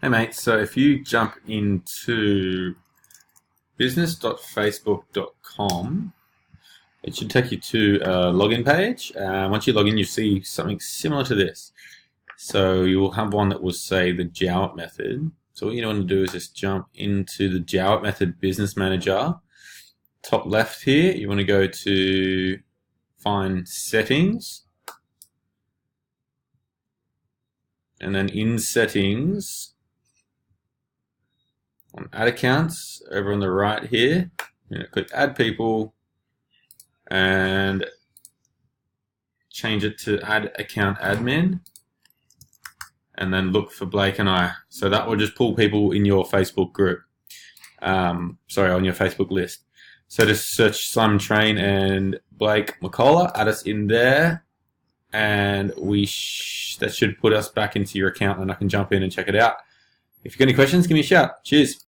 Hey mate, so if you jump into business.facebook.com, it should take you to a login page. Once you log in, you see something similar to this. So you will have one that will say the Jowett method. So what you want to do is just jump into the Jowett method business manager. Top left here, you want to go to find settings. And then in settings, on add accounts, over on the right here, you're going to click add people and change it to add account admin, and then look for Blake and I. So that will just pull people in your Facebook group, on your Facebook list. So just search Simon Train and Blake McCullough, add us in there, and that should put us back into your account, and I can jump in and check it out. If you've got any questions, give me a shout. Cheers.